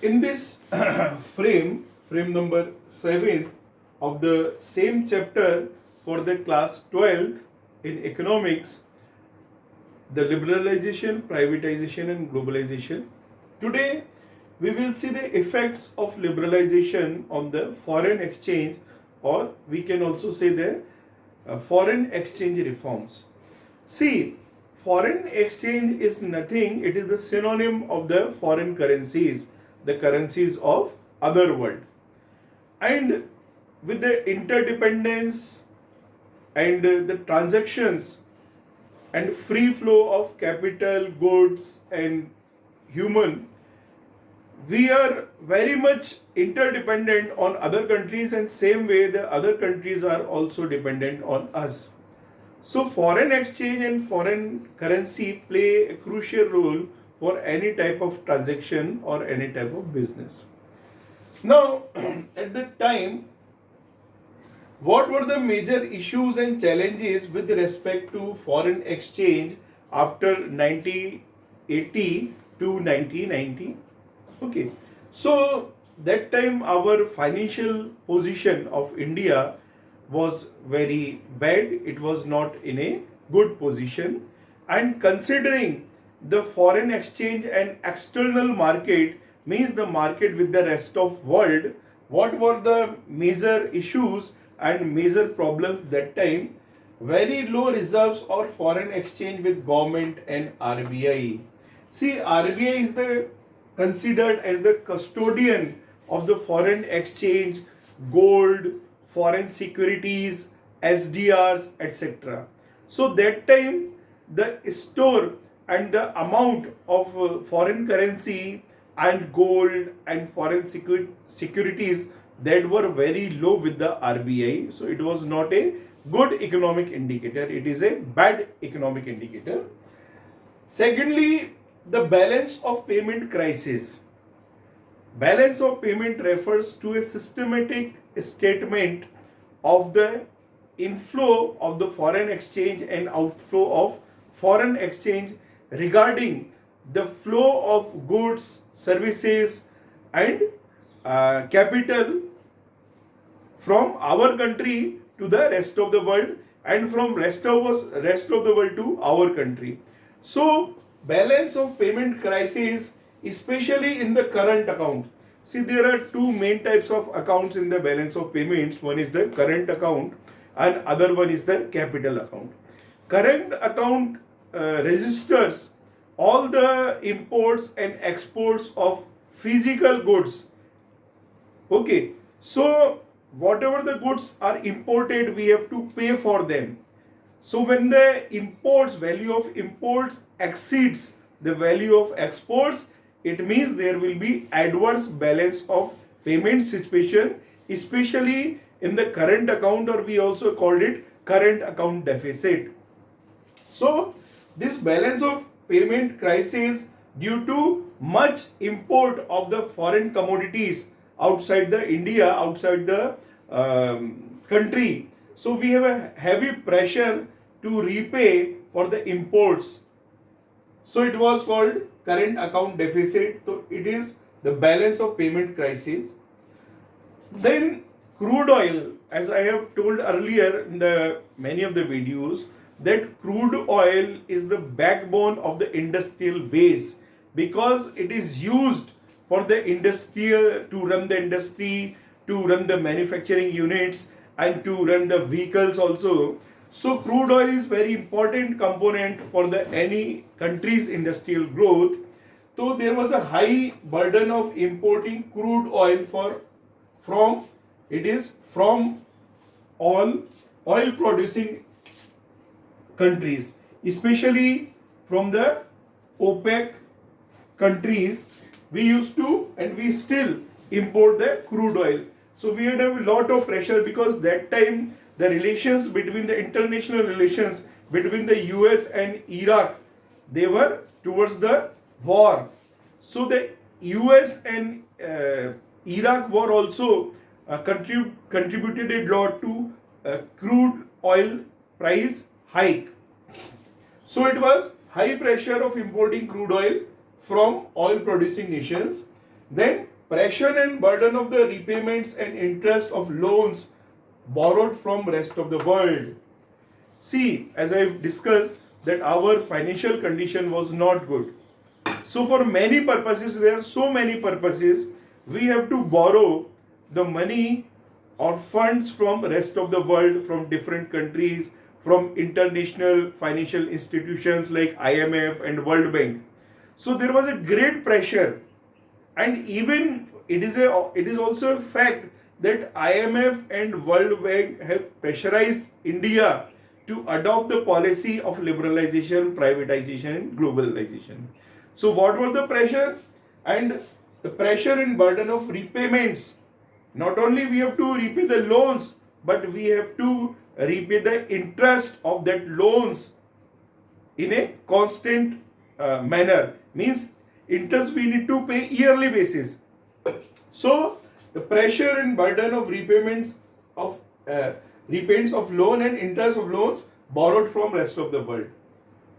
In this frame number 7 of the same chapter for the class 12th in economics, the liberalization, privatization, and globalization. Today, we will see the effects of liberalization on the foreign exchange, or we can also say the foreign exchange reforms. See, foreign exchange is nothing, it is the synonym of the foreign currencies, the currencies of other world. And with the interdependence and the transactions and free flow of capital, goods, and human, we are very much interdependent on other countries, and same way the other countries are also dependent on us. So foreign exchange and foreign currency play a crucial role for any type of transaction or any type of business. Now, at the time, what were the major issues and challenges with respect to foreign exchange after 1980 to 1990? Okay, so that time our financial position of India was very bad. It was not in a good position, and considering the foreign exchange and external market means the market with the rest of world, what were the major issues and major problems that time? Very low reserves or foreign exchange with government and RBI. See, RBI is the considered as the custodian of the foreign exchange, gold, foreign securities, SDRs, etc. So that time the store and the amount of foreign currency and gold and foreign securities, that were very low with the RBI. So it was not a good economic indicator. It is a bad economic indicator. Secondly, the balance of payment crisis. Balance of payment refers to a systematic statement of the inflow of the foreign exchange and outflow of foreign exchange regarding the flow of goods, services, and capital from our country to the rest of the world, and from rest of the world to our country. So balance of payment crisis, especially in the current account. See, there are two main types of accounts in the balance of payments. One is the current account and other one is the capital account. Current account registers all the imports and exports of physical goods. Okay, so whatever the goods are imported, we have to pay for them. So when the value of imports exceeds the value of exports, it means there will be adverse balance of payment situation, especially in the current account, or we also called it current account deficit. So this balance of payment crisis due to much import of the foreign commodities outside the India, outside the country. So we have a heavy pressure to repay for the imports. So it was called current account deficit. So it is the balance of payment crisis. Then crude oil, as I have told earlier in the many of the videos, that crude oil is the backbone of the industrial base, because it is used for the industrial, to run the industry, to run the manufacturing units, and to run the vehicles also. So crude oil is very important component for the any country's industrial growth. So there was a high burden of importing crude oil from all oil producing countries, especially from the OPEC countries. We used to and we still import the crude oil. So we had a lot of pressure, because that time the relations between the international relations between the US and Iraq, they were towards the war. So the US and Iraq war also contributed a lot to crude oil price hike. So it was high pressure of importing crude oil from oil producing nations. Then pressure and burden of the repayments and interest of loans borrowed from rest of the world. See, as I've discussed, that our financial condition was not good. So for many purposes, there are so many purposes, we have to borrow the money or funds from rest of the world, from different countries, from international financial institutions like IMF and World Bank. So there was a great pressure, and even it is also a fact that IMF and World Bank have pressurized India to adopt the policy of liberalization, privatization, and globalization. So what was the pressure? And the pressure and burden of repayments. Not only we have to repay the loans, but we have to repay the interest of that loans in a constant manner. Means interest we need to pay yearly basis. So the pressure and burden of repayments of loan and interest of loans borrowed from rest of the world,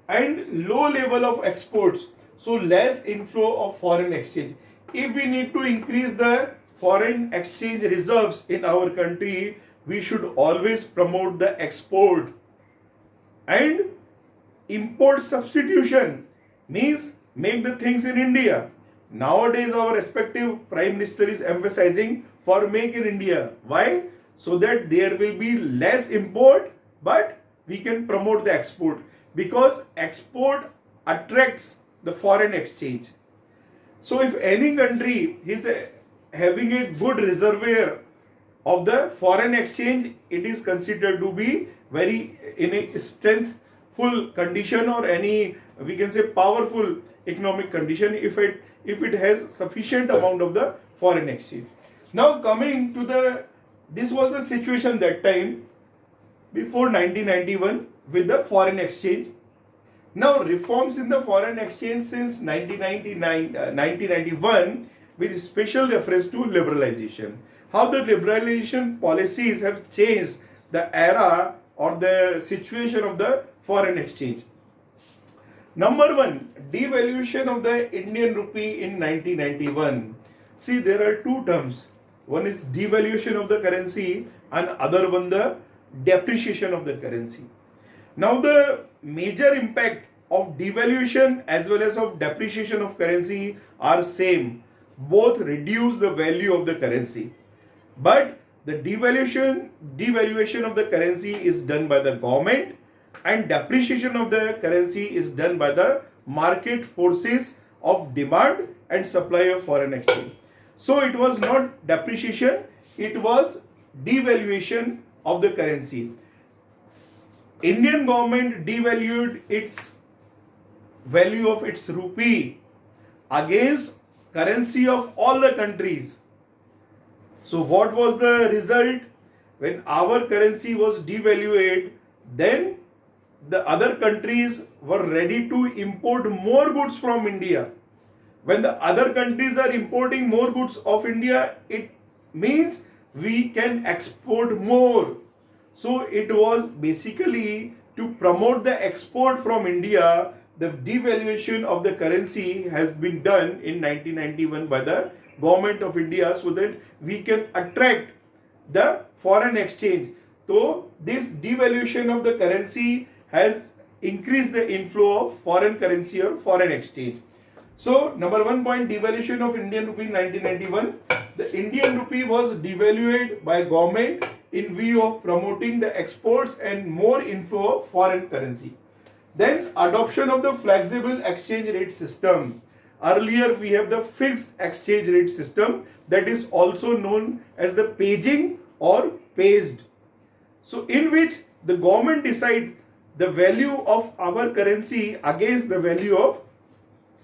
and low level of exports, so less inflow of foreign exchange. If we need to increase the foreign exchange reserves in our country, we should always promote the export. And import substitution means make the things in India. Nowadays our respective prime minister is emphasizing for make in India. Why? So that there will be less import, but we can promote the export, because export attracts the foreign exchange. So if any country is having a good reservoir of the foreign exchange, it is considered to be very in a strengthful condition, or any, we can say, powerful economic condition, if it has sufficient amount of the foreign exchange. Now coming to this was the situation that time before 1991 with the foreign exchange. Now reforms in the foreign exchange since 1991 with special reference to liberalization. How the liberalization policies have changed the era or the situation of the foreign exchange. Number one, devaluation of the Indian rupee in 1991. See, there are two terms. One is devaluation of the currency, and other one the depreciation of the currency. Now the major impact of devaluation as well as of depreciation of currency are same. Both reduce the value of the currency. But the devaluation of the currency is done by the government, and depreciation of the currency is done by the market forces of demand and supply of foreign exchange. So it was not depreciation, it was devaluation of the currency. Indian government devalued its value of its rupee against currency of all the countries. So what was the result? When our currency was devalued, then the other countries were ready to import more goods from India. When the other countries are importing more goods of India, it means we can export more. So it was basically to promote the export from India. The devaluation of the currency has been done in 1991 by the government of India, so that we can attract the foreign exchange. So this devaluation of the currency has increased the inflow of foreign currency or foreign exchange. So number 1 point, devaluation of Indian rupee in 1991. The Indian rupee was devalued by government in view of promoting the exports and more inflow of foreign currency. Then adoption of the flexible exchange rate system. Earlier we have the fixed exchange rate system, that is also known as the paging or paged. So in which the government decide the value of our currency against the value of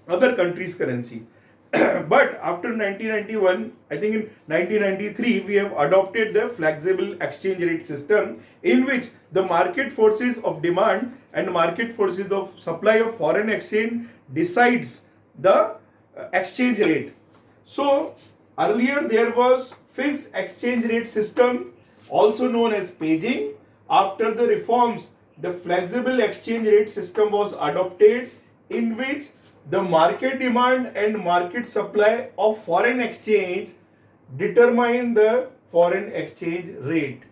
other countries' currency. But after 1991, I think in 1993, we have adopted the flexible exchange rate system, in which the market forces of demand and market forces of supply of foreign exchange decides the exchange rate. So earlier there was fixed exchange rate system, also known as paging. After the reforms, the flexible exchange rate system was adopted, in which The market demand and market supply of foreign exchange determine the foreign exchange rate.